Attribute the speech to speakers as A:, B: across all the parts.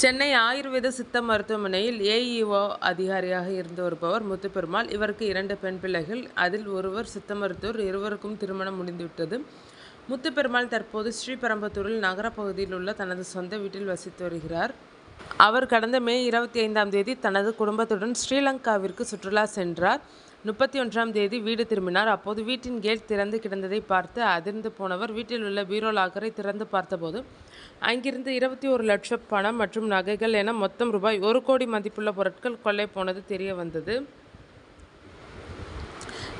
A: சென்னை ஆயுர்வேத சித்த மருத்துவமனையில் ஏஇஓ அதிகாரியாக இருந்து வருபவர் முத்துப்பெருமாள். இவருக்கு 2 பெண் பிள்ளைகள். அதில் ஒருவர் சித்த மருத்துவர். இருவருக்கும் திருமணம் முடிந்துவிட்டது. முத்துப்பெருமாள் தற்போது ஸ்ரீபெரும்புதூரில் நகர பகுதியில் உள்ள தனது சொந்த வீட்டில் வசித்து வருகிறார். அவர் கடந்த மே 25ஆம் தேதி தனது குடும்பத்துடன் ஸ்ரீலங்காவிற்கு சுற்றுலா சென்றார். 31ஆம் தேதி வீடு திரும்பினார். அப்போது வீட்டின் கேட் திறந்து கிடந்ததை பார்த்து அதிர்ந்து போனவர் வீட்டில் உள்ள பீரோ லாக்கரை திறந்து பார்த்தபோது அங்கிருந்து 21 லட்சம் பணம் மற்றும் நகைகள் என மொத்தம் ரூபாய் 1 கோடி மதிப்புள்ள பொருட்கள் கொள்ளை போனது தெரிய வந்தது.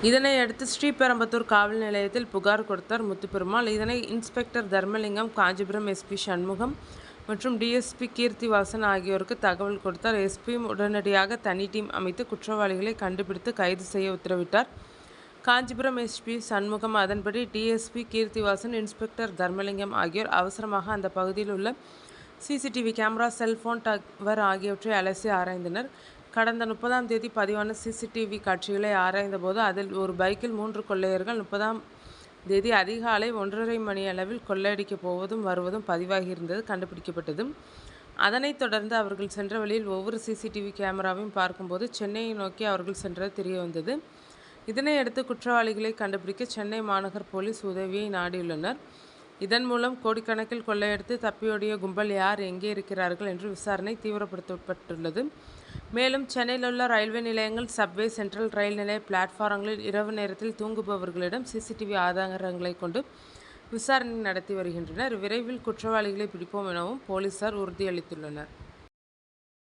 A: இதனையடுத்து ஸ்ரீபெரும்புதூர் காவல் நிலையத்தில் புகார் கொடுத்தார் முத்துப்பெருமாள். இதனை இன்ஸ்பெக்டர் தர்மலிங்கம், காஞ்சிபுரம் எஸ்பி சண்முகம் மற்றும் டிஎஸ்பி கீர்த்திவாசன் ஆகியோருக்கு தகவல் கொடுத்தார். எஸ்பியும் உடனடியாக தனி டீம் அமைத்து குற்றவாளிகளை கண்டுபிடித்து கைது செய்ய உத்தரவிட்டார். காஞ்சிபுரம் எஸ்பி சண்முகம் அதன்படி டிஎஸ்பி கீர்த்திவாசன், இன்ஸ்பெக்டர் தர்மலிங்கம் ஆகியோர் அவசரமாக அந்த பகுதியில் உள்ள சிசிடிவி கேமரா, செல்போன் டவர் ஆகியவற்றை அலசி ஆராய்ந்தனர். கடந்த 30ஆம் தேதி பதிவான சிசிடிவி காட்சிகளை ஆராய்ந்தபோது அதில் ஒரு பைக்கில் 3 கொள்ளையர்கள் 30ஆம் தேதி அதிகாலை 1:30 மணி அளவில் கொள்ளையடிக்கப் போவதும் வருவதும் பதிவாகியிருந்தது கண்டுபிடிக்கப்பட்டது. அதனைத் தொடர்ந்து அவர்கள் சென்ற வழியில் ஒவ்வொரு சிசிடிவி கேமராவையும் பார்க்கும்போது சென்னையை நோக்கி அவர்கள் சென்றது தெரிய வந்தது. இதனையடுத்து குற்றவாளிகளை கண்டுபிடிக்க சென்னை மாநகர் போலீஸ் உதவியை நாடியுள்ளனர். இதன் மூலம் கோடிக்கணக்கில் கொள்ளையடித்து தப்பியோடிய கும்பல் யார், எங்கே இருக்கிறார்கள் என்று விசாரணை தீவிரப்படுத்தப்பட்டுள்ளது. மேலும் சென்னையில் உள்ள ரயில்வே நிலையங்கள், சப்வே, சென்ட்ரல் ரயில் நிலைய பிளாட்பாரங்களில் இரவு நேரத்தில் தூங்குபவர்களிடம் சிசிடிவி ஆதாரங்களை கொண்டு விசாரணை நடத்தி வருகின்றனர். விரைவில் குற்றவாளிகளை பிடிப்போம் எனவும் போலீசார் உறுதியளித்துள்ளனர்.